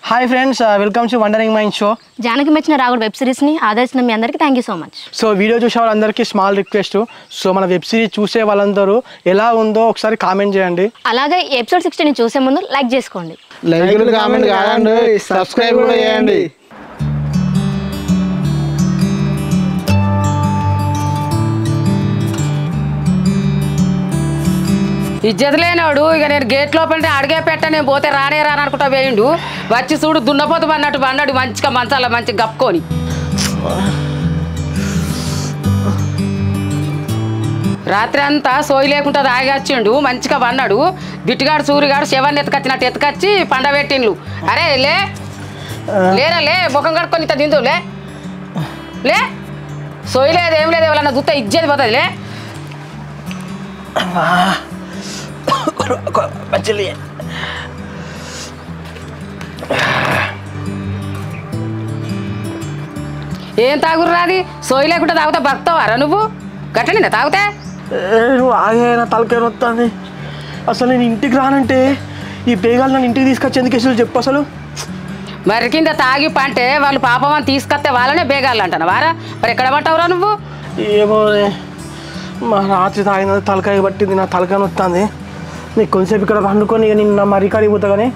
Hi friends, welcome to wondering mind show. Janaki మెచ్చిన రాగుడు web సిరీస్ని ఆదర్శించిన మీ అందరికీ thank you so much. So video చూసే వాళ్ళందరికీ small request. So మన web series చూసే వాళ్ళందరూ ఎలా ఉందో ఒకసారి కామెంట్ చేయండి. అలాగే ఎపిసోడ్ 16 చూసే ముందు లైక్ చేసుకోండి. లైక్ కామెంట్ కాదండి, సబ్స్క్రైబ్ కూడా చేయండి. ఇజ్జత లేనివాడు ఇక నేను గేట్ లోపల అడిగే పెట్ట నేను పోతే రానే రాననుకుంటా వేయండు. వచ్చి చూడు దున్నపోతు అన్నట్టు అన్నాడు మంచిగా మంచాల మంచిగా గప్పుకొని. రాత్రి అంతా సోయి లేకుండా తాగొచ్చిండు మంచిగా వన్నాడు. బిట్టుగాడు సూరిగాడు శవాన్ని ఎత్తుకొచ్చినట్టు ఎత్తుకొచ్చి పండబెట్టిండ్లు. అరే లే లేరా లే ముఖం కడుక్కొని ఇంత తిందు లే లే సోయి లేదు ఏం లేదు ఎవరన్నా చూస్తే ఇజ్జేది పోతుంది లే. ఏం తాగురు రాది సోయి లేకుండా తాగుతా బతావారా నువ్వు గట్టనిందా తాగుతా? నువ్వు ఆగే, నా తలకాయ వస్తుంది. అసలు నేను ఇంటికి రానంటే ఈ బేగాలు నన్ను ఇంటికి తీసుకొచ్చేందుకు అసలు చెప్పు. అసలు మరి కింద తాగి పంటే వాళ్ళు పాపం అని తీసుకొస్తే వాళ్ళనే బేగాలు అంటాను వారా. మరి ఎక్కడ పట్టావురా నువ్వు? ఏమో మా రాత్రి తాగిన తలకాయ పట్టింది, నా తలకాయ వస్తుంది. నీకు కొంచెంసేపు ఇక్కడ వండుకొని నేను నా మరికాడికి పోతా కానీ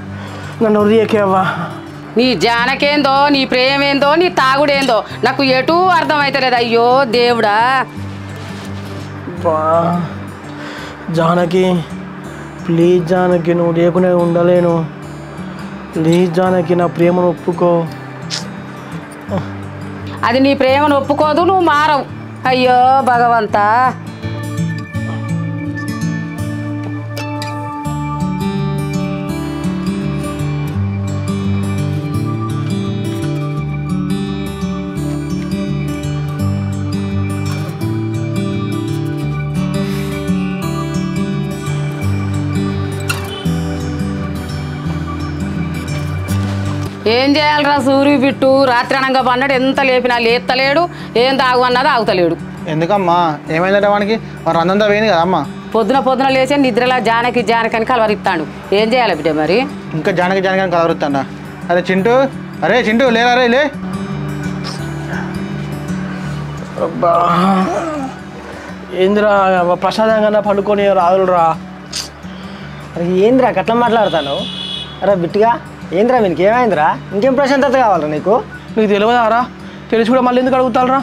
నన్ను వదిలేకేవ్వా. నీ జానకేందో నీ ప్రేమేందో నీ తాగుడేందో నాకు ఎటూ అర్థమవుతలేదు. అయ్యో దేవుడా. జానకి ప్లీజ్ జానకి, నువ్వు లేకుండా ఉండలేను. ప్లీజ్ జానకి, నా ప్రేమను ఒప్పుకో. అది నీ ప్రేమను ఒప్పుకోదు, నువ్వు మారవు. అయ్యో భగవంతా. ఏం చేయాలరా సూర్యు బిట్టు రాత్రి అనగా పన్నాడు. ఎంత లేపినా లేత్తలేడు, ఏం తాగు అన్నది ఆగుతలేడు. ఎందుకమ్మా ఏమైందంటే వానికి మరి అందంతా పోయింది కదమ్మా. పొద్దున లేచి నిద్రలా జానకి అని కలవరిస్తాడు. ఏం చేయాలి బిడ్డ మరి? ఇంకా జానకి అని కలవరుతాడా? అరే చింటూ, అరే చింటూ లేరా రే లే. ఏందిరా ప్రసాదంగా పండుకొని రాదురా. అరే ఏంద్రా గట్లా మాట్లాడతాను? అరే బిట్టుగా ఏంద్రా వీనికి ఏమైందిరా? ఇంకేం ప్రశాంతత కావాలరా నీకు? నీకు తెలియదారా? తెలిసి కూడా మళ్ళీ ఎందుకు అడుగుతారా?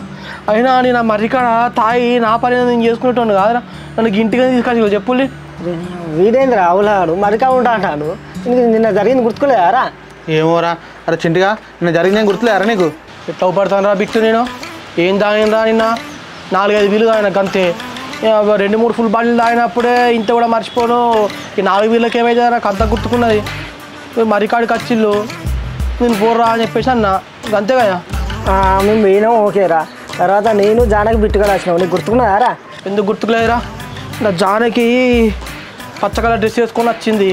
అయినా నేను ఆ మర్రికాడ తాయి నా పని నేను చేసుకునేటోను కాదురా. నన్ను ఇంటికి తీసుకొచ్చి చెప్పుల్లి. వీడేంద్రా అవులాడు మరికా ఉంటా అంటాడు. నిన్న జరిగింది గుర్తుకోలేదారా? ఏమోరా. అరే చింటిగా నిన్న జరిగిందేం గుర్తులేరా నీకు? ఎట్లా పడతాను రా బిట్టు? నేను ఏం తాగినరా నిన్న? 4-5 వీలు తాగిన అంతే. 2-3 ఫుల్ బాటిల్ తాగినప్పుడే ఇంత కూడా మర్చిపోను. ఈ 4 వీళ్ళకి ఏమైతే నాకు అంత గుర్తుకున్నది. మరికాడికి వచ్చిళ్ళు నేను పోర్రా అని చెప్పేసి అన్న, అంతే కదా. మేము పోయినాం ఓకేరా. తర్వాత నేను జానకి బిట్టుగా వచ్చినావు, నీకు గుర్తుకున్నారా? ఎందుకు గుర్తుకులేదురా? నా జానకి పచ్చ కలర్ డ్రెస్ వేసుకొని వచ్చింది,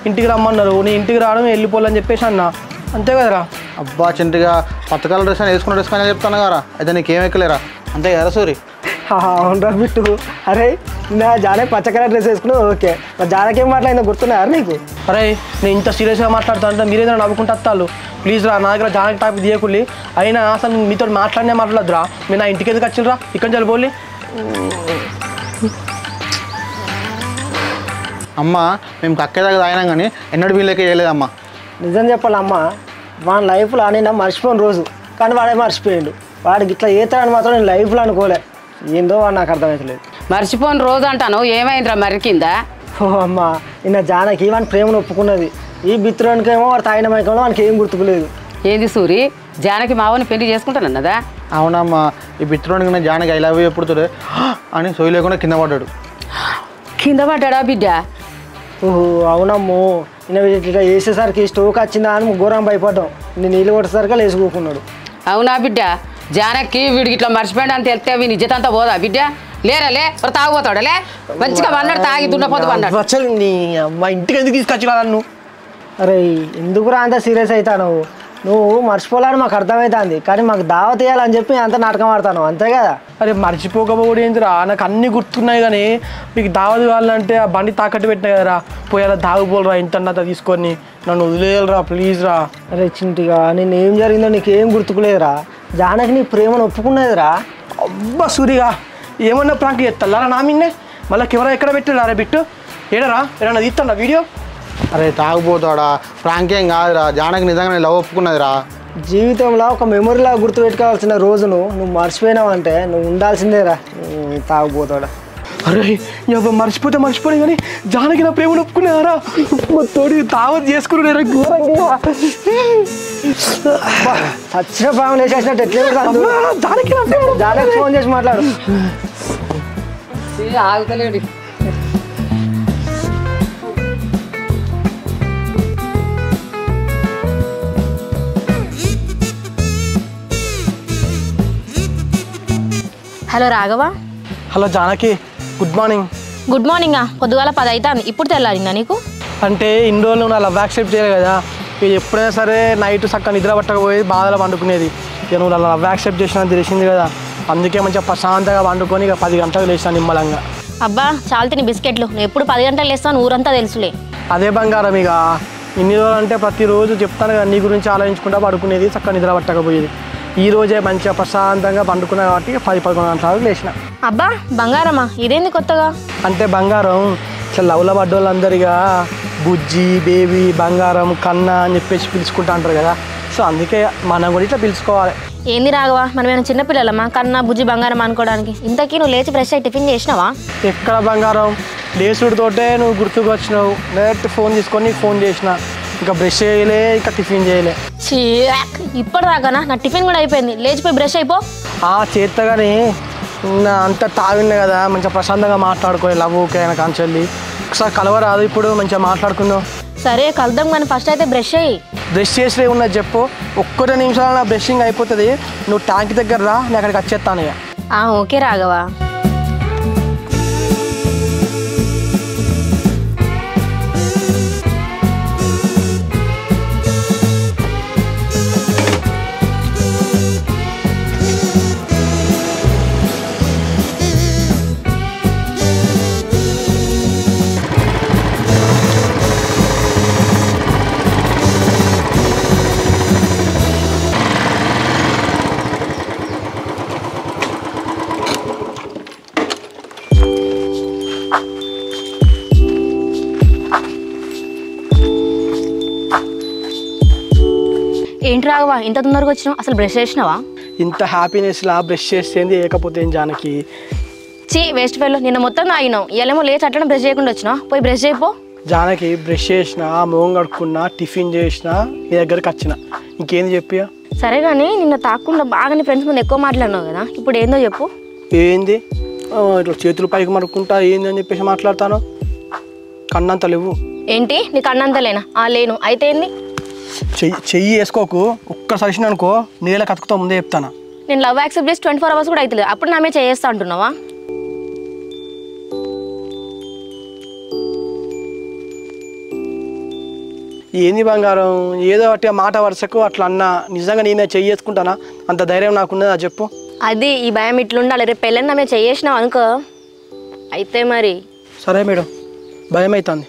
ఇంటికి రమ్మన్నారు. నేను ఇంటికి రావడం వెళ్ళిపోవాలని చెప్పేసి అన్న, అంతే కదరా. అబ్బా చింటిగా పచ్చకాల డ్రెస్ అని వేసుకున్న డ్రెస్ కానీ చెప్తాను కదా. అయితే నీకేం ఎక్కలేరా? అంతే కదా సూరి? అవునరా బిట్టు. అరే నా జానకి పచ్చకలర్ డ్రెస్ వేసుకున్నావు ఓకే, మరి జానకి ఏం మాట్లాడిందో గుర్తున్నారా నీకు? అరే నేను ఇంత సీరియస్గా మాట్లాడుతా అంటే మీరేదైనా నవ్వుకుంటూ వస్తాను. ప్లీజ్ రా, నా దగ్గర జానకి టాపిక్ తీయకుల్లి. అయినా అసలు మీతో మాట్లాడద్దురా. మీరు నా ఇంటికి ఎందుకు వచ్చిండ్రా? ఇక్కడ నుంచి వెళ్ళిపోలి. అమ్మ మేము కక్కేదాకా తాగినాం కానీ ఎన్నడూ వీళ్ళకే చేయలేదమ్మా. నిజం చెప్పాలమ్మా, వాడి లైఫ్లో నేను మర్చిపోయిన రోజు కానీ వాడే మర్చిపోయిండు. వాడికి ఇట్లా ఏతాడని మాత్రం నేను లైఫ్లో అనుకోలే. ఏందో వాడు నాకు అర్థమవుతలేదు. మర్చిపోని రోజు అంటాను. ఏమైందిరా మరి కింద? ఓ అమ్మ, నిన్న జానకి వాని ప్రేమను ఒప్పుకున్నది. ఈ బిత్రునికేమో వాడు తాగిన మైకంలో వానికి ఏం గుర్తుకులేదు. ఏంది సూరి, జానకి మావని పెళ్లి చేసుకుంటానన్నదా? అవునమ్మా. ఈ బిత్రోనికి నేను జానకి ఐ లవ్ యూ ఎప్పుడుతుడే అని సోయి లేకుండా కింద పడ్డాడు. కింద పడ్డాడా బిడ్డ? ఓహో అవునమ్మో. నిన్న ఇట్లా వేసేసరికి స్టోక్ వచ్చిందా అని ఘోరం భయపడ్డాం. నేను నీళ్ళు కొట్టేసరికి లేచిపోకున్నాడు. అవునా బిడ్డ? జానకి వీడికి ఇట్లా మర్చిపోయాడు అని తెలిస్తే వీని నిజత అంతా పోదా బిడ్డ? లేరా లే తాగుపోతాడా? లే మంచిగా వన్నాడు తాగి దున్నపోతు వన్నాడు. అసలు నీ అమ్మ ఇంటికి ఎందుకు తీసుకొచ్చి నన్ను? అరే ఎందుకురా అంత సీరియస్ అవుతావు? నువ్వు మర్చిపోవాలని మాకు అర్థమవుతుంది, కానీ మాకు దావత్ ఇవ్వాలని చెప్పి అంత నాటకం ఆడతాను, అంతే కదా. అరే మర్చిపోకపోవడం ఏంటిరా, నాకు అన్నీ గుర్తున్నాయి కానీ మీకు దావత్ కావాలంటే ఆ బండి తాకట్టు పెట్టినా కదరా, పోయేలా దాగుపోలరా ఇంత తీసుకొని నన్ను వదిలేయలరా ప్లీజ్ రా. అరే చింటిగా నేను ఏం జరిగిందో నీకేం గుర్తుకులేదురా. జానకి నీ ప్రేమను ఒప్పుకున్నదిరా. అబ్బా సూరిగా ఏమన్నా ప్రాంక్ చేస్తారా నా మిన్నే, మళ్ళీ కెమెరా ఎక్కడ పెట్టారా రే బిట్టు, ఏడరా ఏమన్నా తీస్తాడా వీడియో? అరే తాగుపోతాడా, ప్రాంకేం కాదురా, జానకి నిజంగా లవ్ ఒప్పుకున్నదిరా. జీవితంలో ఒక మెమొరీలా గుర్తుపెట్టుకోవాల్సిన రోజును నువ్వు మర్చిపోయినావంటే నువ్వు ఉండాల్సిందేరా తాగుపోతాడా. అరే మర్చిపోతే కానీ జానకి నా ప్రేమను ఒప్పుకున్నారా, తోడి దావత్ చేసుకున్నారా ఘోరంగా. సచ్చిన ప్రాణం వేసేసినట్టు ఎట్లా జానకి ఫోన్ చేసి మాట్లాడు. ఆగుతలేడు. Hello Raghava. Hello Janaki, good morning. Good మార్నింగా, పొద్దుగాల 10 అవుతుంది, ఇప్పుడు తెల్లారిందా నీకు? అంటే ఇన్ని రోజులు నా లవ్ యాక్సెప్ట్ చేయలేదు కదా, ఇక ఎప్పుడైనా సరే నైట్ చక్కగా నిద్ర పట్టకపోయి బాధలు పండుకునేది. ఇక నువ్వు నా లవ్ యాక్సెప్ట్ చేసినా తెలిసింది కదా, అందుకే మంచిగా ప్రశాంతంగా పండుకొని ఇక 10 గంటలకు లేచినా నిమ్మలంగా. అబ్బా చాలు తిని బిస్కెట్లు, నువ్వు ఎప్పుడు 10 గంటలు లేస్తాను ఊరంతా తెలుసులే. అదే బంగారం, ఇక ఇన్ని రోజులు అంటే ప్రతిరోజు చెప్తాను కదా నీ గురించి ఆలోచించుకుంటా పడుకునేది, చక్కగా నిద్ర పట్టకపోయేది. ఈ రోజే మంచిగా ప్రశాంతంగా పండుకున్నా కాబట్టి 10-11 గంటలకు లేచిన. అబ్బా బంగారమా, ఇదేంది కొత్తగా? అంటే బంగారం ఇట్లా లవ్ల పడ్డోళ్ళందరిగా బుజ్జి బేబీ బంగారం కన్నా అని చెప్పేసి పిలుచుకుంటా అంటారు కదా, సో అందుకే మనం కూడా ఇట్లా పిలుచుకోవాలి. ఏంది రాఘవ, మనం ఏమైనా చిన్నపిల్లలమ్మా కన్నా బుజ్జి బంగారం అనుకోవడానికి? ఇంతకీ నువ్వు లేచి ఫ్రెష్ అయ్యి టిఫిన్ చేసినావా? ఎక్కడ బంగారం, లేసుడితోటే నువ్వు గుర్తుకు వచ్చినావు, డైరెక్ట్ ఫోన్ తీసుకొని ఫోన్ చేసిన, ఇంకా బ్రష్ చేయలే ఇంకా టిఫిన్ చేయలే. ఇప్పటిదాకానా? నా టిఫిన్ కూడా అయిపోయింది, లేచిపోయి బ్రష్ అయిపో. చేత్తగానే అంతా తాగిండే కదా, మంచిగా ప్రశాంతంగా మాట్లాడుకోవాలి లవ్ ఓకేనా కాంచెల్లి, ఒకసారి కలవరాదు ఇప్పుడు మంచిగా మాట్లాడుకుందాం. సరే కలుద్దాం, కానీ ఫస్ట్ అయితే బ్రష్ అయ్యి. బ్రష్ చేసే ఉన్నది చెప్పు, ఒక్కటే నిమిషాలు నా బ్రషింగ్ అయిపోతుంది, నువ్వు ట్యాంక్ దగ్గర రా, నేను అక్కడికి వచ్చేస్తాను ఇక. ఓకే రాఘవ. ఏంటి రాఘవ ఇంత తొందరగా వచ్చినావు, అసలు బ్రష్ చేసినావా? ఇంత హ్యాపీనెస్లా బ్రష్ చేసేది ఏకపోతే ఏం జానకి? వేస్ట్ ఫెల్లో, నిన్న మొత్తం తాగినావు, ఇవాళేమో లేచి అట్లా బ్రష్ చేయకుండా వచ్చినావు, పోయి బ్రష్ చేయపో. జానకి బ్రష్ చేసిన, మొహం కడుక్కున్నా, టిఫిన్ చేసిన, నీ దగ్గరికి వచ్చిన, ఇంకేంది చెప్పి? సరే కానీ నిన్న తాకుండా బాగా నీ ఫ్రెండ్స్ ముందు ఎక్కువ మాట్లాడినావు కదా, ఇప్పుడు ఏందో చెప్పు. ఏంది ఇట్లా చేతులు పైకి మరుక్కుంటా ఏంది అని చెప్పేసి మాట్లాడతాను, కన్నంత లేవు. ఏంటి నీ కన్నంత లేనా? లేను అయితే ఏంది? చెయ్యి వేసుకోకు, ఒక్కసారి అనుకో నీళ్ళ కతుకుతా ముందే చెప్తాను. నేను లవ్ యాక్సెప్ట్ చేసి 24 hours కూడా అవుతుంది, అప్పుడు నా మీద చేస్తా అంటున్నావా? ఏంది బంగారం, ఏదో ఒకటి మాట వరుసకు అట్లా అన్నా, నిజంగా నీ మీద చెయ్యేసుకుంటానా? అంత ధైర్యం నాకున్నదా చెప్పు? అది ఈ భయం ఇట్లుండాలి, రేపు పెళ్ళని నా మీద చేసినావు అనుకో అయితే మరి. సరే మేడం, భయం అవుతుంది.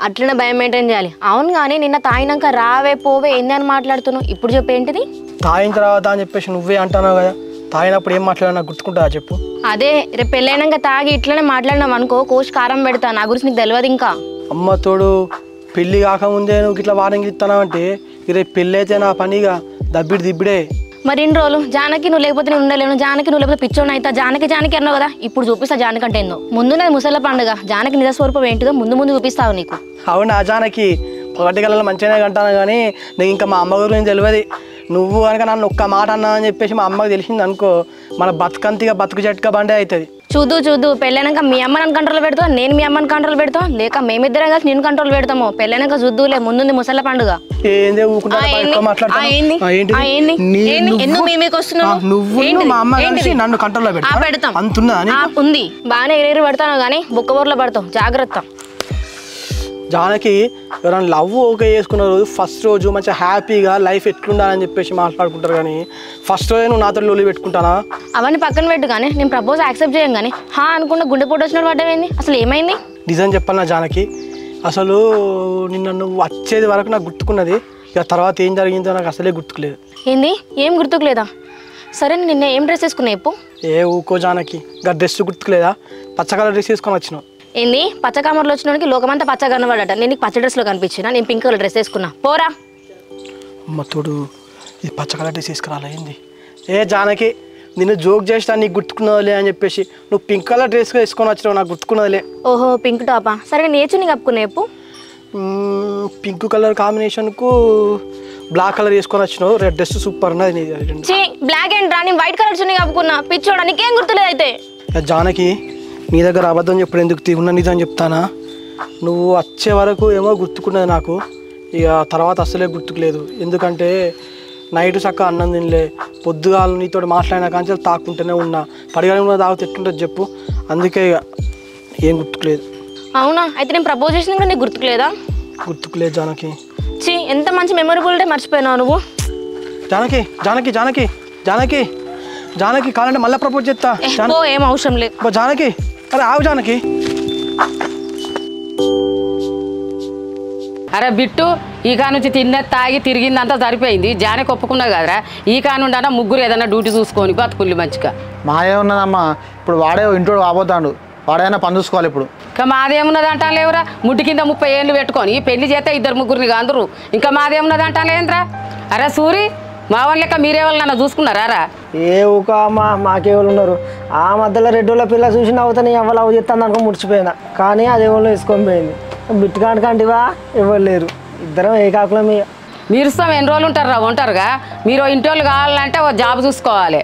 అట్లనే భయం మెయింటైన్ చేయాలి. అవును కానీ నిన్న తాగినాక రావే పోవే ఏంది అని మాట్లాడుతున్నావు, ఇప్పుడు చెప్పు ఏంటిది? తాగిన తర్వాత అని చెప్పేసి నువ్వే అంటున్నావు కదా, తాగినప్పుడు ఏం మాట్లాడినా నాకు గుర్తుకుంటుందా చెప్పు? అదే రేపు పెళ్ళైనాక తాగి ఇట్లనే మాట్లాడినావు అనుకో, కోసి కారం పెడతా, నా గురించి నీకు తెలియదు. ఇంకా అమ్మ తోడు పెళ్ళి కాకముందే నువ్వు ఇట్లా వారంగి ఇస్తున్నావంటే రేపు పెళ్ళి అయితే నా పనిగా దిబ్బిడే. మరి ఇన్ని రోజులు జానకి నువ్వు లేకపోతే నేను ఉండలేను, జానకి నువ్వు లేకపోతే పిచ్చోని అవుతా, జానకి అన్నావు కదా, ఇప్పుడు చూపిస్తా జానకి అంటే ఏందో. ముందు నాది ముసల పండుగ, జానకి నిజ స్వరూపం ఏంటిదో ముందు చూపిస్తావు నీకు. అవునా జానకి, ఒకటి గల మంచిగానే కంటాను కానీ నీకు ఇంకా మా అమ్మ గురించి తెలియదు. నువ్వు కనుక నన్ను ఒక్క మాట అన్నా అని చెప్పేసి మా అమ్మకి తెలిసింది అనుకో, మన బతుకంతిగా బతుకు జట్కా బండే అవుతుంది. చూద్దు పెళ్ళైనాక మీ అమ్మ నన్ను కంట్రోల్ పెడతావు, నేను మీ అమ్మని కంట్రోల్ పెడతావు, లేక మేమిద్దరం కలిసి నేను కంట్రోల్ పెడతాము. పెళ్ళైనాక చూద్దులే, ముందుంది ముసల పండుగ. ఉంది బాగానే ఎగిరి పడతాను కానీ బుక్కబోర్లో పడతావు, జాగ్రత్త. జానకి ఎవరైనా లవ్ ఓకే చేసుకున్న రోజు ఫస్ట్ రోజు మంచిగా హ్యాపీగా లైఫ్ ఎట్లుండాలని చెప్పేసి మాట్లాడుకుంటారు, కానీ ఫస్ట్ రోజే నువ్వు నాతో లొల్లి పెట్టుకుంటానా? అవన్నీ పక్కన పెట్టు కానీ నేను ప్రపోజ్ యాక్సెప్ట్ చేయం కానీ హా అనుకున్న గుండెపోటు వచ్చినట్టు పడ్డవేంది? అసలు ఏమైంది? నిజం చెప్పాను జానకి, అసలు నిన్న నువ్వు వచ్చేది వరకు నాకు గుర్తుకున్నది, ఇక తర్వాత ఏం జరిగిందో నాకు అసలే గుర్తుకులేదు. ఏంది? ఏం గుర్తుకులేదా? సరే నిన్న ఏం డ్రెస్ వేసుకున్నా చెప్పు. ఊకో జానకి, ఇంకా డ్రెస్ గుర్తుకులేదా? పచ్చ కలర్ డ్రెస్ వేసుకొని వచ్చినావు. ఏంది? పచ్చ కామర్లో వచ్చినోడికి లోకమంతా పచ్చ కనబడట. నేను నీకు పచ్చ డ్రెస్లో కనిపించిన, నేను పింక్ కలర్ డ్రెస్ వేసుకున్నా. పోరా అమ్మ తోడు, ఇది పచ్చ కలర్ డ్రెస్ వేసుకురాలా ఏంది? జానకి, నిన్ను జోక్ చేసినా నీకు గుర్తుకున్నదిలే అని చెప్పేసి నువ్వు పింక్ కలర్ డ్రెస్ వేసుకొని వచ్చినావు, నాకు గుర్తుకున్నదిలే. ఓహో పింక్ టాపా? సరే నేను ఏ చున్నీ కప్పుకున్నా చెప్పు. పింక్ కలర్ కాంబినేషన్కు బ్లాక్ కలర్ వేసుకొని వచ్చినావు, రెడ్ డ్రెస్ సూపర్ ఉన్నది నీది. బ్లాక్ అండ్ రా, నేను వైట్ కలర్ చున్నీ కప్పుకున్నా. పిచ్చోడా, నీకేం గుర్తులేదు అయితే? జానకి, నీ దగ్గర అబద్ధం చెప్పుడు ఎందుకు? తీగున్న నిజం చెప్తానా? నువ్వు వచ్చే వరకు ఏమో గుర్తుకున్నది నాకు, ఇక తర్వాత అసలే గుర్తుకులేదు. ఎందుకంటే నైట్ చక్కగా అన్నం తినలే, పొద్దుగాలు నీతో మాట్లాడినా కానీ తాకుంటూనే ఉన్నా. పడిగానే ఉన్న తాగితే ఎట్లుంటుంది చెప్పు? అందుకే ఇక ఏం గుర్తుకులేదు. అవునా? అయితే నేను ప్రపోజ్ చేసిన కూడా నీకు గుర్తుకులేదా? గుర్తుకులేదు జానకి. ఎంత మంచి మెమొరబుల్ డే మర్చిపోయినావు నువ్వు. జానకి జానకి జానకి జానకి జానకి కావాలంటే మళ్ళీ ప్రపోజ్ చేస్తా. ఏం అవసరం లేదు జానకి. అరే ఆవు జానకి. అరే బిట్టు, ఈ కా నుంచి తిన్న తాగి తిరిగిందంతా సరిపోయింది. జానకి ఒప్పుకున్నా కదరా, ఈ కా నుండి అన్న ముగ్గురు ఏదన్నా డ్యూటీ చూసుకొని బతుకుల్లి మంచిగా. మాయేమున్నదమ్మా, ఇప్పుడు వాడే ఇంటోడు వాపోతాడు, వాడైనా పని చూసుకోవాలి ఇప్పుడు. ఇంకా మాదేమున్నది అంటాను లేవురా, ముడ్డి కింద 30 ఏళ్ళు పెట్టుకొని పెళ్లి చేస్తే 2-3 అందరూ. ఇంకా మాదేమున్నది అంటాను లేదురా. అరే సూరి, మా వాళ్ళ లెక్క మీరేవాళ్ళన్నా చూసుకున్నారా? ఏ ఊక అమ్మా, మాకేవాళ్ళు ఉన్నారు. ఆ మధ్యలో రెడ్డోళ్ళ పిల్ల చూసి నవ్వుతాను, ఎవరు అవ్వ చెప్తాను అనుకో ముడిచిపోయినా, కానీ అది ఎవరు వేసుకొని పోయింది. బిట్టుకాంటివా ఎవరు లేరు, ఇద్దరం ఏకాకులం. మీరు ఇస్తాం ఎన్ని రోజులు ఉంటారుగా? మీరు ఇంటి వాళ్ళు కావాలంటే ఓ జాబ్ చూసుకోవాలి.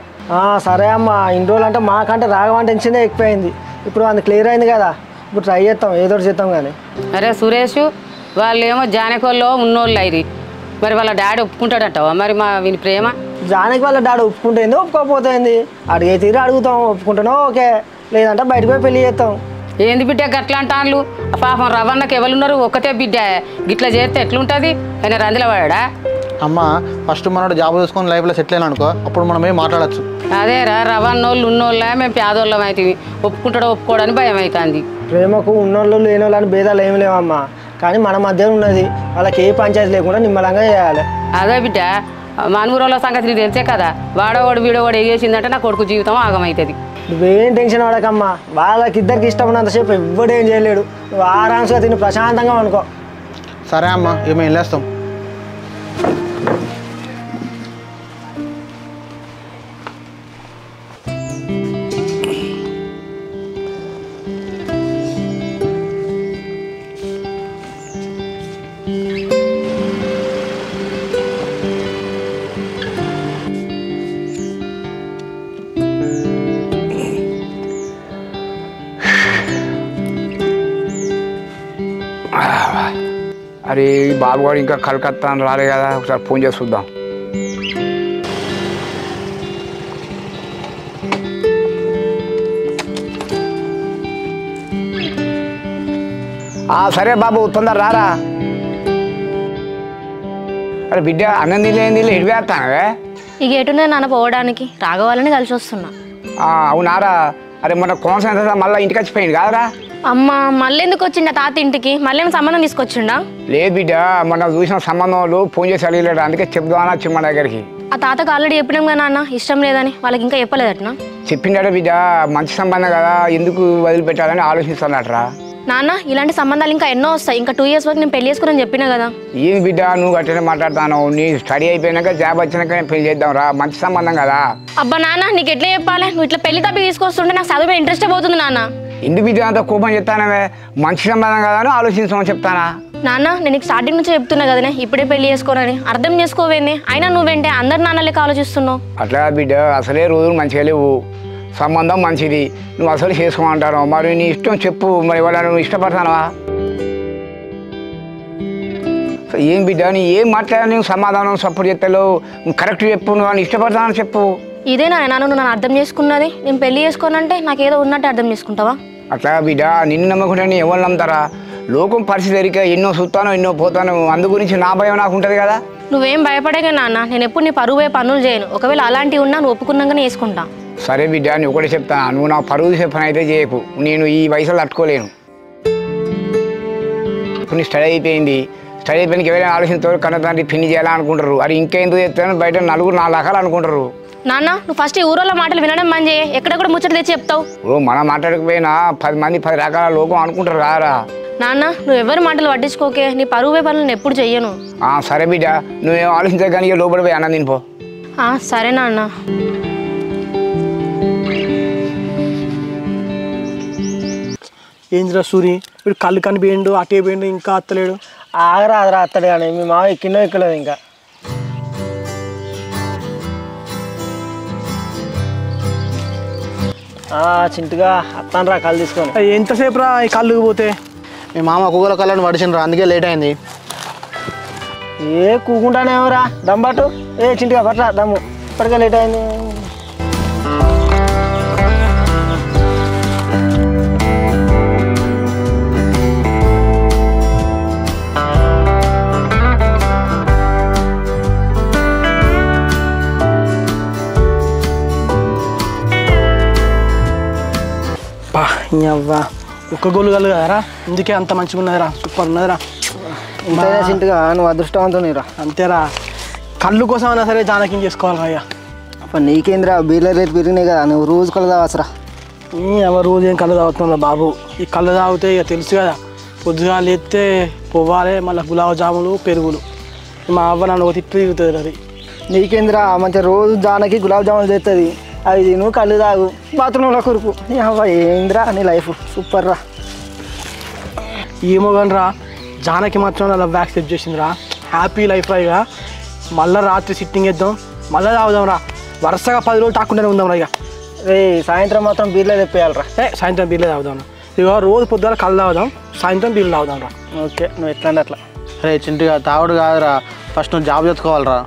సరే అమ్మా, ఇన్ని రోజులు అంటే మాకంటే రాగం టెన్షనే ఎక్కువైంది. ఇప్పుడు అది క్లియర్ అయింది కదా, ఇప్పుడు ట్రై చేస్తాం, ఏదో చేస్తాం. కానీ అరే సురేష్, వాళ్ళు ఏమో జానకోళ్ళు ఉన్నోళ్ళు అయ్యి, మరి వాళ్ళ డాడీ ఒప్పుకుంటాడంటావా? మరి మా వీని ప్రేమ జానకి వాళ్ళ డాడీ ఒప్పుకుంటేంది, ఒప్పుకోకపోతుంది. అడిగే తీరు అడుగుతాం, ఒప్పుకుంటానో ఓకే, లేదంటే బయటకు పోయి పెళ్లి చేస్తాం. ఏంది బిడ్డ గట్లా అంటాను? పాపం రవణకి ఎవరున్నారు? ఒక్కతే బిడ్డ, గిట్లా చేస్తే ఎట్లుంటుంది? ఆయన రందిలో పడా? అమ్మ ఫస్ట్ మనోడు జాబ్ చూసుకొని లైఫ్లో సెటిల్ అయినా అనుకో, అప్పుడు మనం ఏం మాట్లాడచ్చు. అదేరా, రవణోళ్ళు ఉన్నోళ్ళ, మేము పేదోళ్ళం అయితే ఒప్పుకుంటాడో ఒప్పుకోవడానికి భయం అవుతుంది. ప్రేమకు ఉన్నోళ్ళు లేనోళ్ళు అని భేదాలు ఏమి లేవమ్మా, కానీ మన మధ్య ఉన్నది, వాళ్ళకి ఏ పంచాయతీ లేకుండా నిమ్మలంగా చేయాలి. అదే బిడ్డ, మనూరోళ్ళ సంగతి నీకు తెలిసే కదా, వాడోవాడు వీడోవాడు ఏగేసిందంటే నా కొడుకు జీవితం ఆగమవుతుంది. నువ్వేం టెన్షన్ పడకమ్మా, వాళ్ళకిద్దరికి ఇష్టం ఉన్నంతసేపు ఎవ్వడేం చేయలేడు. నువ్వు ఆరాంశగా తిని ప్రశాంతంగా అనుకో. సరే అమ్మ, మేము వెళ్ళేస్తాం. అరే బాబు గారు ఇంకా కలకత్తా రాలే కదా, ఒకసారి ఫోన్ చేసి చూద్దాం. సరే బాబు, తొందర రారా. అరే బిడ్డ, అన్నం తినేది ఎడివేస్తానవే? ఇక ఎటున్నది నాన్న పోవడానికి, రాఘవాలని కలిసి వస్తున్నా. అవునారా? అరే మొన్న కోనస మళ్ళీ ఇంటికి వచ్చిపోయింది కాదరా? అమ్మ మళ్ళీ ఎందుకు వచ్చిండ తాత ఇంటికి? మళ్ళీ ఏమైనా సంబంధం తీసుకొచ్చిండా? లేదు బిడ్డ, మొన్న చూసిన సంబంధం వాళ్ళు ఫోన్ చేసి అడిగలేడు, అందుకే చెప్దామని వచ్చి మన దగ్గరికి. ఆ తాతకు ఆల్రెడీ చెప్పినాం కదా నాన్న, ఇష్టం లేదని. వాళ్ళకి ఇంకా చెప్పలేదట్నా? చెప్పిండట బిడ్డ, మంచి సంబంధం కదా, ఎందుకు వదిలిపెట్టాలని ఆలోచిస్తానట్రా. నాన్న ఇలాంటి సంబంధాలు ఇంకా ఎన్నో వస్తాయి, ఇంకా 2 years వరకు నేను పెళ్లి చేసుకుని చెప్పినా కదా. ఏమి బిడ్డ నువ్వు గట్టినే మాట్లాడతాను, నీ స్టడీ అయిపోయినాక జాబ్ వచ్చినాక నేను పెళ్లి చేద్దాం రా, మంచి సంబంధం కదా. అబ్బా నాన్న, నీకు ఎట్లా చెప్పాలి? నువ్వు ఇట్లా పెళ్లి తప్పి తీసుకొస్తుంటే నాకు చదువు ఇంట్రెస్ట్ పోతుంది నాన్న. ఇంటి బిడ్డ అంతా కోపం చెప్తానవే, మంచి సంబంధం కదా అని ఆలోచించమని చెప్తానా. నాన్న నేను నీకు స్టార్టింగ్ నుంచి చెప్తున్నా కదనే, ఇప్పుడే పెళ్లి చేసుకోనని. అర్థం చేసుకోవేంది? అయినా నువ్వేంటే అందరు నాన్న లెక్క ఆలోచిస్తున్నావు. అట్లా బిడ్డ, అసలే రోజులు మంచిగా లేవు, సంబంధం మంచిది, నువ్వు అసలు చేసుకోమంటాను. మరి నీ ఇష్టం చెప్పు, మరి వాళ్ళ నువ్వు ఇష్టపడతానవా? ఏం బిడ్డ నీ ఏం మాట్లాడాలి, నువ్వు సమాధానం సపోర్ట్ చేస్తావు, కరెక్ట్ చెప్పు, నువ్వు అని ఇష్టపడతానని చెప్పు. ఇదేనా నువ్వు నన్ను అర్థం చేసుకున్నది? నేను పెళ్లి చేసుకోనంటే నాకు ఏదో ఉన్నట్టు అర్థం చేసుకుంటావా? అట్లా బిడ్డ, నిన్ను నమ్మకుంటే ఎవరు నమ్ముతారా? లోకం పరిస్థితి ఎరిక ఎన్నో చూస్తాను ఎన్నో పోతాను అందు గురించి నా భయం నాకు ఉంటుంది కదా. నువ్వేం భయపడేగా నాన్న, నేను ఎప్పుడు నీ పరువు పోయే పనులు చేయను. ఒకవేళ అలాంటివి ఉన్నా నువ్వు ఒప్పుకున్నాగానే వేసుకుంటా. సరే బిడ్డ నేను ఒకటే చెప్తాను, నువ్వు నా పరువు చేసే పని అయితే చేయకు. నేను ఈ వయసులో తట్టుకోలేను. ఇప్పుడు నీ స్టడీ అయిపోయింది, స్టడీ అయిపోయిన ఎవరైనా ఆలోచనతో కన్నా తండ్రి పిన్ని చేయాలనుకుంటారు. అది ఇంకెందుకు చెప్తాను బయట నలుగురు 4 రకాలు అనుకుంటారు. నాన్న నువ్వు ఫస్ట్ ఈ ఊరోళ్ళ మాటలు వినడం మంచి, ఎక్కడ కూడా ముచ్చట తెచ్చి చెప్తావు. మనం మాట్లాడకపోయినా 10 మంది 10 రకాల లోకం అనుకుంటారు కారా. నాన్న నువ్వు ఎవరి మాటలు పట్టించుకోకే, నీ పరువు పోయే పనులు నేను ఎప్పుడు చెయ్యను. సరే బిడ్డ నువ్వేం ఆలోచించక కానీ లోపల పోయి అన్న తినిపో. సరే నాన్న. ఏంద్రా సూరి ఇప్పుడు కళ్ళు కనిపోయిండు, అటే పోయిండు, ఇంకా అత్తలేడు. ఆగరా అదరా అత్తడు కానీ మీ మామ ఎక్కిండో ఎక్కలేదు ఇంకా. చింటుగా అత్తాను రా కళ్ళు తీసుకొని. ఎంతసేపు రా ఈ కళ్ళు పోతే? మీ మామ కుక్కల కళ్ళని పడిచిండ్రా, అందుకే లేట్ అయింది. కూకుంటానేమోరా దమ్బాటు. చింటుగా పట్రా దమ్ము, ఇప్పటికే లేట్ అయింది. అవ్వా ఒక్క గోలు కలు కదరా, అందుకే అంత మంచిగా ఉన్నదిరా, సూపర్ ఉన్నదిరా. ఇంతైనా చింటుగా నువ్వు అదృష్టవంతునిరా. అంతేరా, కళ్ళు కోసం అయినా సరే జానకిని చేసుకోవాలి అయ్యా. నీకేంద్రా బీర్ల రేటు పెరిగినాయి కదా, నువ్వు రోజు కళ్ళు తాగచ్చురా. ఎవరు రోజు ఏం కళ్ళు తాగుతుందా బాబు? ఈ కళ్ళు తాగితే ఇక తెలుసు కదా, పొద్దుగా లేస్తే పోవాలి, మళ్ళీ గులాబ్ జాములు పెరుగులు. మా అవ్వ నన్ను ఒక తిప్పి తిరుగుతుంది అది. నీకేంద్రా మంచిగా రోజు జానకి గులాబ్ జాములు తెస్తుంది, అవి నువ్వు కళ్ళు తాగు, బాత్రూంలో కురుకు. అవ్వ ఏంద్రా నీ లైఫ్ సూపర్ రా. ఏమో కానీ రా, జానకి మాత్రం లవ్ యాక్సెప్ట్ చేసిందిరా, హ్యాపీ లైఫ్ రా. ఇక మళ్ళీ రాత్రి సిట్టింగ్ వేద్దాం, మళ్ళీ తాగుదాం రా, వరుసగా 10 రోజులు తాకుండానే ఉందాం రా. ఇక సాయంత్రం మాత్రం బీర్లే తెప్పేయాలరా. సాయంత్రం బీర్లే తాగుదాం. ఇక రోజు పొద్దున కళ్ళు తాగుదాం, సాయంత్రం బీర్లు తాగుదాం రా. ఓకే నువ్వు ఎట్లా అంటే అట్లా. అరే చింటుగా తాగుడు కాదురా, ఫస్ట్ నువ్వు జాబ్ తెచ్చుకోవాలరా.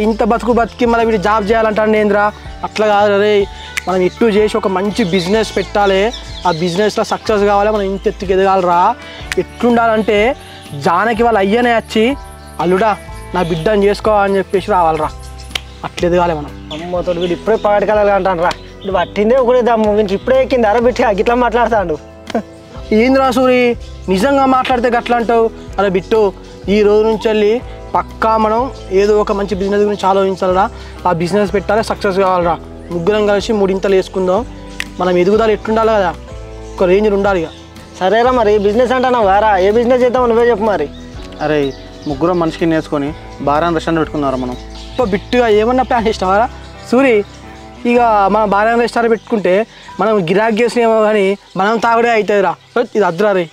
ఇంత బతికి మళ్ళీ వీడు జాబ్ చేయాలంటాను ఏంద్రా, అట్లా కాదు రే. మనం ఇట్టు చేసి ఒక మంచి బిజినెస్ పెట్టాలి, ఆ బిజినెస్లో సక్సెస్ కావాలి, మనం ఇంత ఎత్తుకు ఎదగాలరా. ఎట్లుండాలంటే జానకి వాళ్ళ అయ్యనే వచ్చి అల్లుడా నా బిడ్డని చేసుకోవాలని చెప్పేసి రావాలరా, అట్లా ఎదగాలి మనం. అమ్మతో వీడు ఇప్పుడే పాడకాలి అంటాను రా, ఇది పట్టిందే ఒకటే దమ్ము, వీనికి ఇప్పుడే ఎక్కింది అరబిట్టి గిట్లా మాట్లాడతాడు. ఏంద్రా సూరి నిజంగా మాట్లాడితే గట్లా అంటావు? అరే బిట్టు, ఈ రోజు నుంచి వెళ్ళి పక్కా మనం ఏదో ఒక మంచి బిజినెస్ గురించి ఆలోచించాలరా, ఆ బిజినెస్ పెట్టాలి, సక్సెస్ కావాలరా. ముగ్గురం కలిసి 3 ఇంతలు వేసుకుందాం, మనం ఎదుగుదల ఎట్లుండాలి కదా, ఒక రేంజ్ ఉండాలి. ఇక సరేరా మరి బిజినెస్ అంటున్నావు వారా, ఏ బిజినెస్ చేద్దాం నువ్వే చెప్పు మరి. అరే ముగ్గురం మనిషికి నేర్చుకొని బారాన్ రెస్టారెంట్ పెట్టుకున్నారా మనం. బిట్టుగా ఏమన్నా ప్లాన్ చేసినావారా సూరి? ఇక మనం బాగా రెస్టారెంట్ పెట్టుకుంటే మనం గిరాకీ చేసినేమో కానీ మనం తాగుడే అవుతుంది రా, ఇది అద్దురా రే.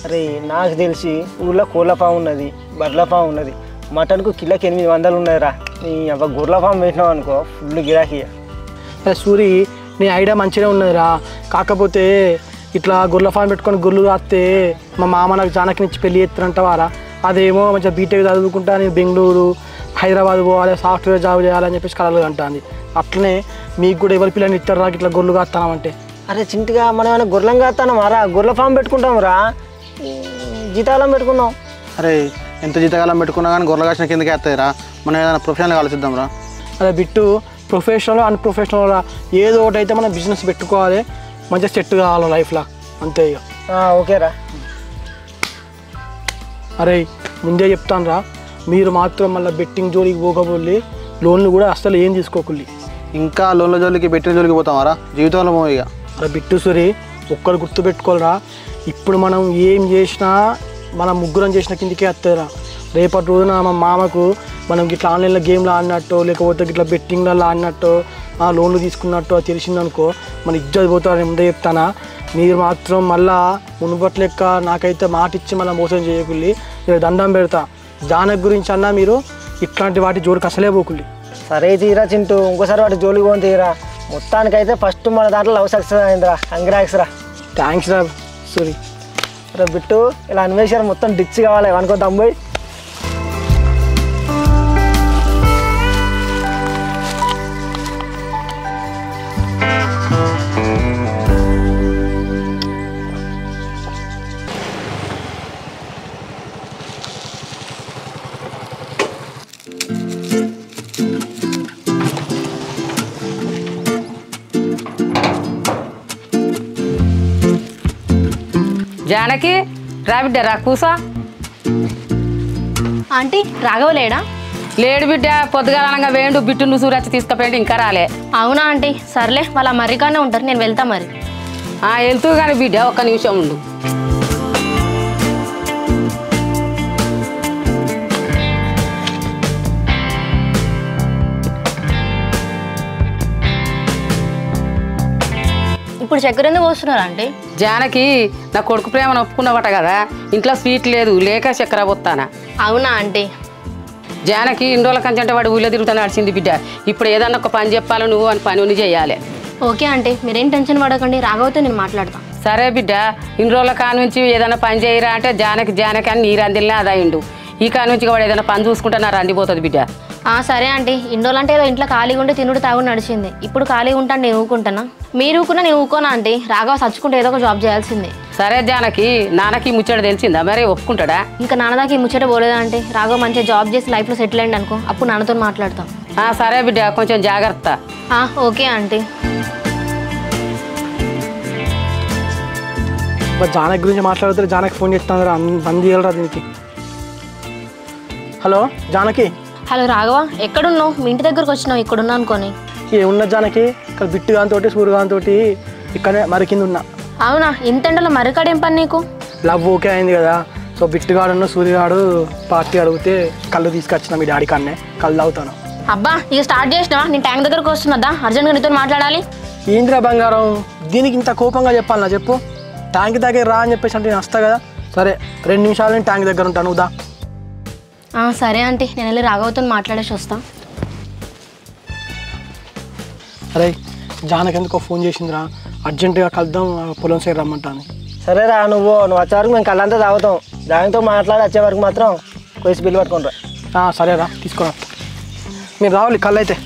అరే నాకు తెలిసి ఊళ్ళో కోళ్ళ ఫామ్ ఉన్నది, బర్ల ఫామ్ ఉన్నది, మటన్కు కిలోకి 800 ఉన్నదిరా. నీ అబ్బా గొర్రెల ఫామ్ పెట్టినావు అనుకో ఫుల్ గిరాకీ. అరే సూరి నీ ఐడియా మంచిగా ఉన్నదిరా, కాకపోతే ఇట్లా గొర్రెల ఫామ్ పెట్టుకొని గొర్రెలు కాస్తే మా మామ నాకు జానకి నుంచి పెళ్ళి చేస్తారంటవారా. అదేమో మంచిగా బీటెక్ చదువుకుంటా నేను బెంగళూరు హైదరాబాద్ పోవాలి, సాఫ్ట్వేర్ జాబ్ చేయాలని చెప్పేసి కలలు అంటుంది. అట్లనే మీకు కూడా ఎవరి పిల్లల్ని ఇస్తారు రా ఇట్లా గొర్రెలు కాస్తామంటే. అరే చింటిగా మనం ఏమైనా గొర్రెలం కాస్తాను మారా, గొర్రెల ఫామ్ పెట్టుకుంటాం రా, జీతాలం పెట్టుకున్నాం. అరే ఎంత జీతకాలం పెట్టుకున్నా కానీ గొర్రెల కాసిన కిందకి వేస్తాయిరా, మనం ఏదైనా ప్రొఫెషనల్గా ఆలోచిద్దాం రా. అదే బిట్టు ప్రొఫెషనల్ అన్ప్రొఫెషనల్ రా, ఏదో ఒకటి అయితే మనం బిజినెస్ పెట్టుకోవాలి, మంచిగా సెట్ కావాలి లైఫ్లో, అంతే ఇక. ఓకేరా. అరే ముందే చెప్తాను రా, మీరు మాత్రం మళ్ళీ బెట్టింగ్ జోలికి పోకపోలి, లోన్లు కూడా అస్సలు ఏం తీసుకోకూలి. ఇంకా లోన్ల జోలికి బెట్టిన జోలికి పోతామారా, జీవితంలో ఇక. అరే బిట్టు సూరి ఒక్కరు గుర్తుపెట్టుకోవాలరా, ఇప్పుడు మనం ఏం చేసినా మనం ముగ్గురం చేసిన కిందికే వస్తారా. రేపటి రోజున మా మామకు మనం ఇట్లా ఆన్లైన్లో గేమ్లో ఆడినట్టు, లేకపోతే ఇట్లా బెట్టింగ్లలో ఆడినట్టు, లోన్లు తీసుకున్నట్టు అది తెలిసిందనుకో మన ఇజ్జత్ పోతారని ముందే చెప్తానా. మీరు మాత్రం మళ్ళా మునుపటి లెక్క నాకైతే మాట ఇచ్చి మళ్ళీ మోసం చేయకుల్లి, నేను దండం పెడతా. జానక్ గురించి అన్నా మీరు ఇట్లాంటి వాటి జోలికి అసలే పోకుల్లి. సరే తీరా చింటూ, ఇంకోసారి వాటి జోలికి పోని తీరా. మొత్తానికైతే ఫస్ట్ మన దాంట్లో లవ్ సక్సెస్ అయిందిరా, కంగ్రాట్స్ రా. థ్యాంక్స్ రా సూరి. రే బిట్టు ఇలా అన్వేషణ మొత్తం డిచ్ కావాలి అనుకోద్దాం పోయి. జానకి రా బిడ్డ రా కూసో. ఆంటీ రాఘవ లేడా? లేడు బిడ్డ, పొద్దుగాలంగా వేయండు బిట్టును సూరచ్చి తీసుకుపోయిండు, ఇంకా రాలే. అవునా ఆంటీ, సర్లే వాళ్ళ మర్రికానే ఉంటారు, నేను వెళ్తా మరి. వెళ్తూ కానీ బిడ్డ ఒక్క నిమిషం ఉండు. ఇప్పుడు చక్కెర ఎందుకు పోస్తున్నారు ఆంటీ? జానకి నా కొడుకు ప్రేమను ఒప్పుకున్నవట కదా, ఇంట్లో స్వీట్ లేదు, లేక చక్కెర పోతానా. అవునా ఆంటీ? జానకి ఇన్ని రోజుల కంచంటే వాడు ఊళ్ళో తిరుగుతాను నడిచింది బిడ్డ. ఇప్పుడు ఏదన్నా ఒక పని చెప్పాలి నువ్వు, అని పని చేయాలి. ఓకే ఆంటీ, మీరేం టెన్షన్ పడకండి, రాఘవతో నేను మాట్లాడతాను. సరే బిడ్డ, ఇన్ని రోజుల కాడ నుంచి ఏదైనా పని చేయరా అంటే జానకి అని నీరు అందిలే అదయిండు. ఈ కాడ నుంచి వాడు ఏదైనా పని చూసుకుంటే నా రందిపోతుంది బిడ్డ. సరే ఆంటీ, ఇన్ని రోజులు అంటే ఏదో ఇంట్లో ఖాళీగా ఉంటే తినుడు తాగుడు నడిచింది, ఇప్పుడు ఖాళీగా ఉంటాను నేను ఊకుంటానా? మీరు ఊకున్నా నేను ఊకోనా ఆంటీ? రాఘవ చచ్చుకుంటే ఏదో ఒక జాబ్ చేయాల్సిందే. సరే జానకి, నాన్నకి ముచ్చట తెలిసిందా మరి, ఒప్పుకుంటాడా? ఇంకా నాన్నదాకా ఈ ముచ్చట పోలేదా అంటే? రాఘవ మంచిగా జాబ్ చేసి లైఫ్లో సెటిల్ అయ్యింది అనుకో, అప్పుడు నాన్నతో మాట్లాడతాం. సరే బిడ్డ, కొంచెం జాగ్రత్త. Okay aunty. జానకి గురించి మాట్లాడితే జానకి ఫోన్ చేస్తాను రా, బంద్ చేయాలరా దీనికి. హలో జానకి. హలో రాఘవ, ఎక్కడున్నావు? మీ ఇంటి దగ్గరకు వచ్చినావు, ఇక్కడున్నా అనుకోని. ఏమున్నా జానకి, ఇక్కడ బిట్టుగాంతో సూర్యగాంతో ఇక్కడే మరి కింద ఉన్నా. అవునా? ఇంత ఎండలో మరికాడేం పని నీకు? లవ్ ఓకే అయింది కదా, సో బిట్టుగాడు సూర్యగాడు పార్టీ అడిగితే కళ్ళు తీసుకొచ్చిన మీ డాడీ కన్నే కళ్ళు తాగుతాను. అబ్బా ఇక స్టార్ట్ చేసినావా? నేను ట్యాంక్ దగ్గరకు వస్తున్నదా, అర్జెంట్గా నీతో మాట్లాడాలి. ఏంద్రా బంగారం, దీనికి ఇంత కోపంగా చెప్పాలన్నా చెప్పు. ట్యాంక్ దగ్గర రా అని చెప్పేసి అంటే నేను వస్తా కదా. సరే 2 నిమిషాలు నేను ట్యాంక్ దగ్గర ఉంటాను, ఉదా. సరే ఆంటీ, నేను వెళ్ళి రాఘవతో మాట్లాడేసి వస్తా. అరే జానకి ఎందుకో ఫోన్ చేసిందిరా, అర్జెంటుగా కలుద్దాం, పొలం సైడ్ రమ్మంటాను. సరేరా, నువ్వు వచ్చే వరకు మేము కళ్ళంతా తాగుతాం. దానితో మాట్లాడి వచ్చే వరకు మాత్రం కొద్దిసి బిల్లు పట్టుకుంటా. సరేరా, తీసుకురా. మీరు రావాలి కళ్ళు అయితే.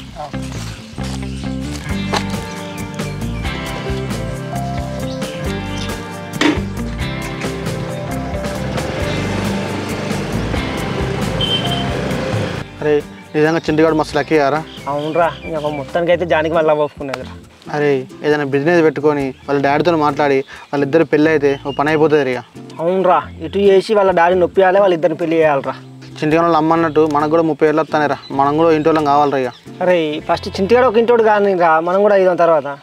అరే నిజంగా చింటిగాడు మస్తు లక్కీ గారా. అవునరా, ఇంకా మొత్తానికి అయితే జానికి మళ్ళీ ఒప్పుకునేదిరా. అరే ఏదైనా బిజినెస్ పెట్టుకొని వాళ్ళ డాడీతో మాట్లాడి వాళ్ళిద్దరు పెళ్ళి అయితే ఓ పని అయిపోతుంది ఇక. అవునరా, ఇటు చేసి వాళ్ళ డాడీని నొప్పియాలి, వాళ్ళిద్దరిని పెళ్లి చేయాలరా. చింటిగాడు వాళ్ళు అమ్మన్నట్టు మనకు కూడా 30 ఏళ్ళు వస్తానేరా, మనం కూడా ఇంటి వాళ్ళం కావాలరా ఇక. అరే ఫస్ట్ చింటిగాడు ఒక ఇంటోడు కానీ రా, మనం కూడా అయిన తర్వాత.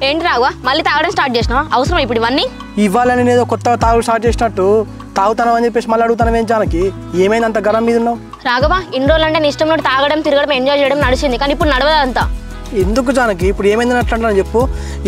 ఏంటి రాఘవ, మళ్ళీ తాగడం స్టార్ట్ చేసినావా? అవసరం ఇప్పుడు ఇవన్నీ? ఇవాళ నేను ఏదో కొత్తగా తాగుడు స్టార్ట్ చేసినట్టు తాగుతాను అని చెప్పేసి మళ్ళీ అడుగుతాను ఏం జానకి, ఏమైంది అంత గరం మీద ఉన్నావు? రాఘవ, ఇన్ని రోజులు అంటే నీ ఇష్టం నుండి తాగడం తిరగడం ఎంజాయ్ చేయడం నడిచింది, కానీ ఇప్పుడు నడవదంతా. ఎందుకు జానకి ఇప్పుడు ఏమైందని అట్లా అంటాను చెప్పు.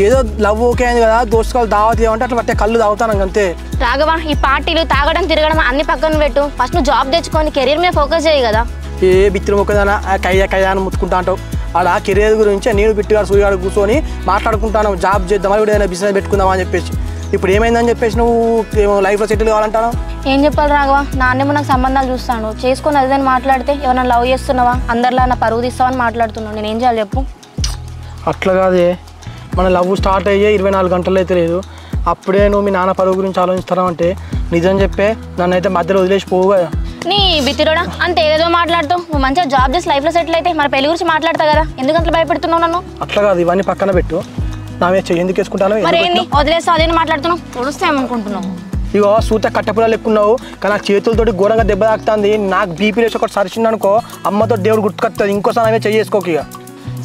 ఏదో లవ్ ఓకే అయింది కదా, దోస్తుకాలు దావత్ ఏమంటే అట్లా పట్టే కళ్ళు తాగుతాను అంతే. రాఘవ, ఈ పార్టీలు తాగడం తిరగడం అన్ని పక్కన పెట్టు, ఫస్ట్ నువ్వు జాబ్ తెచ్చుకొని కెరీర్ మీద ఫోకస్ చేయి కదా. ఏ బిత్తిరి మొక్కదానా కయ్యా అని ముట్టుకుంటా అంటావు. అలా కెరీర్ గురించి నేను బిట్టుగాడు సూర్యగాడు కూర్చొని మాట్లాడుకుంటాను, జాబ్ చేద్దామా ఇప్పుడు ఏదైనా బిజినెస్ పెట్టుకుందామా అని చెప్పేసి. ఇప్పుడు ఏమైందని చెప్పేసి నువ్వు లైఫ్లో సెటిల్ కావాలంటాను. ఏం చెప్పాలి రాఘవ, నాన్నేమో నాకు సంబంధాలు చూస్తాను, చేసుకొని అదేదని మాట్లాడితే ఎవరైనా లవ్ చేస్తున్నావా, అందరిలా నా పరువు తీస్తావని మాట్లాడుతున్నావు, నేను ఏం చేయాలి చెప్పు? అట్లా కాదే, మన లవ్ స్టార్ట్ అయ్యే 24 గంటలు అయితే లేదు, అప్పుడే నువ్వు మీ నాన్న పరువు గురించి ఆలోచిస్తావు అంటే నిజం చెప్పే నన్ను అయితే మధ్యలో వదిలేసి పోవు కదా. నీ బిత్తిరోడా అంత ఏదేదో మాట్లాడుతావు, నువ్వు మంచిగా జాబ్ చేసి లైఫ్లో సెటిల్ అయితే మన పెళ్లి గురించి మాట్లాడతా కదా, ఎందుకంత భయపెడుతున్నావు నన్ను? అట్లా కాదు, ఇవన్నీ పక్కన పెట్టు, నా మీద ఎందుకు వేసుకుంటాను. మరి ఏంటి వదిలేస్తా అదేనా మాట్లాడుతున్నావు, పొడుస్తామనుకుంటున్నావు? ఇగో సూత కట్టెపురాలు ఎక్కున్నావు, కానీ నా చేతులతోటి ఘోరంగా దెబ్బ తాకుతుంది, నాకు బీపీ రేసి ఒకటి సరిచిందనుకో అమ్మతో దేవుడు గుర్తుకొస్తుంది, ఇంకోసారి ఆమె చేసుకోక. ఇక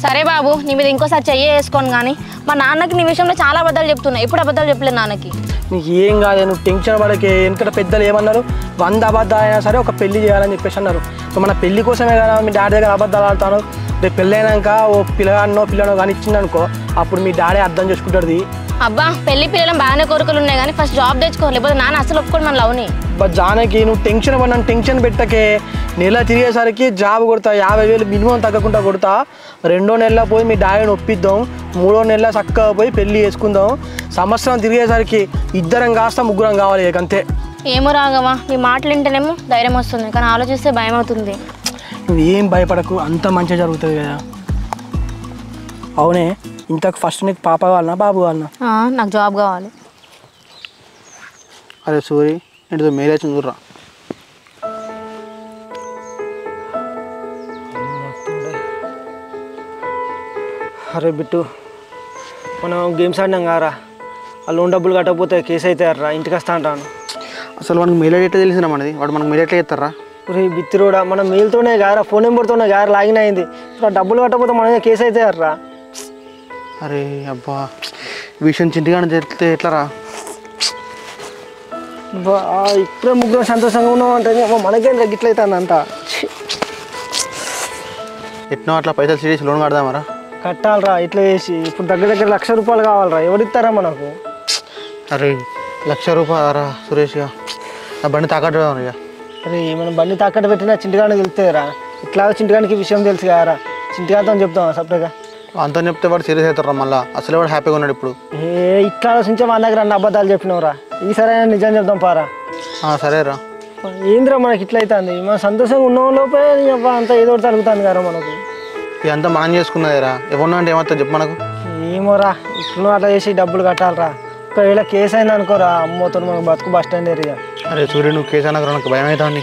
సరే బాబు, నీ మీద ఇంకోసారి వేసుకోను, కానీ మా నాన్నకి నీ విషయంలో చాలా అబద్ధాలు చెప్తున్నా, ఎప్పుడు అబద్ధాలు చెప్పలేదు నాన్నకి. నీకు ఏం కాదు, నువ్వు టెన్షన్ పడకే. ఎందుకంటే పెద్దలు ఏమన్నారు, 100 అబద్ధాలు అయినా సరే ఒక పెళ్లి చేయాలని చెప్పేసి అన్నారు. సో మన పెళ్లి కోసమే కదా మీ డాడీ దగ్గర అబద్ధాలు ఆడతాను. రేపు పెళ్ళి అయినాక ఓ పిల్లగానో కానీ ఇచ్చిందనుకో, అప్పుడు మీ డాడీ అర్థం చేసుకుంటుంది. అబ్బా పెళ్లి పిల్లలు బాగానే కోరికలు ఉన్నాయి, కానీ ఫస్ట్ జాబ్ తెచ్చుకో, లేకపోతే నాన్న అసలు ఒప్పుకోండి మన లవ్ని. బట్ జానకి నువ్వు టెన్షన్ పడినా టెన్షన్ పెట్టకే, నెల తిరిగేసరికి జాబ్ కొడతా, 50,000 మినిమం తగ్గకుండా కొడతా. 2వ నెలలో పోయి మీ డాడీని ఒప్పిద్దాం, 3వ నెలలో చక్కగా పోయి పెళ్లి చేసుకుందాం. సంవత్సరం తిరిగేసరికి 2 కాస్త 3 కావాలి అంతే. ఏమో రాఘవ నీ మాటలు వింటేనేమో ధైర్యం వస్తుంది, కానీ ఆలోచిస్తే భయం అవుతుంది. నువ్వు ఏం భయపడకు, అంత మంచిగా జరుగుతుంది కదా. అవునే, ఇంతకు ఫస్ట్ నీకు పాప కావాలనా బాబు కావాలనా? నాకు జాబ్ కావాలి. అరే సూరి ఇంటితో మేరే చూడరా. అరే బిట్టు, మనం గేమ్స్ ఆడినాం కారా, ఆ లోన్ డబ్బులు కట్టకపోతే కేసు అయితే రా, ఇంటికి వస్తా అంటాను. అసలు వాడికి మెయిల్ ఐడి ఎట్లా తెలిసిన మనది? వాడు మనకు మెయిల్ ఎట్లా చేస్తారా? రే బిత్తిరోడా, మనం మెయిల్తోనే గారా, ఫోన్ నెంబర్తోనే గారా లాగిన్ అయింది. ఇప్పుడు డబ్బులు కట్టకపోతే మన కేసు అయితే రా. అరే అబ్బా, విషయం చింటిగానే చెప్తే ఎట్లరా? ఇప్పుడే ముగ్గురు సంతోషంగా ఉన్నాం అంటే మనకేం తగ్గిట్లయితుంది అంతా. ఎట్నో అట్లా పైసలు సీరియస్ లోన్ కడదామరా? కట్టాలరా ఇట్లా చేసి. ఇప్పుడు దగ్గర దగ్గర ₹1,00,000 కావాలరా, ఎవరిస్తారా మనకు? అరే ₹1,00,000 సురేష్గా, నా బండి తాకట్టు ఇక. అరే మనం బండి తాకట్టు పెట్టినా చింటిగానికి వెళ్తేరా, ఇట్లా చింటిగానికి విషయం తెలుసు కదరా, చింటిగాతో చెప్తాం సపరేట్గా. అంతా చెప్తే వాడు సీరియస్ అవుతారా మళ్ళీ? అసలు వాడు హ్యాపీగా ఉన్నాడు ఇప్పుడు. ఇట్లా ఆలోచించే మన దగ్గర అన్ని అబద్ధాలు చెప్పినవురా, ఈసారి నిజం చెప్దాం పారా. సరేరా. ఏంద్రా మనకి ఇట్లా అవుతుంది, మన సంతోషంగా ఉన్న లోపే అంతా ఏదో ఒకటి తరుగుతుంది కదా మనకు. ఇదంతా మనం చేసుకున్నదేరా, ఎవరున్నా అంటే ఏమవుతుంది చెప్పు మనకు? ఏమోరా, ఇట్లు అట్లా చేసి డబ్బులు కట్టాలరా. ఒకవేళ కేసు అయింది అనుకోరా, అమ్మతో మనకు బతుకు బస్ స్టాండ్ ఏరియా. అరే సూర్యుడు, నువ్వు కేసు అన్నకు నాకు భయం అవుతుంది.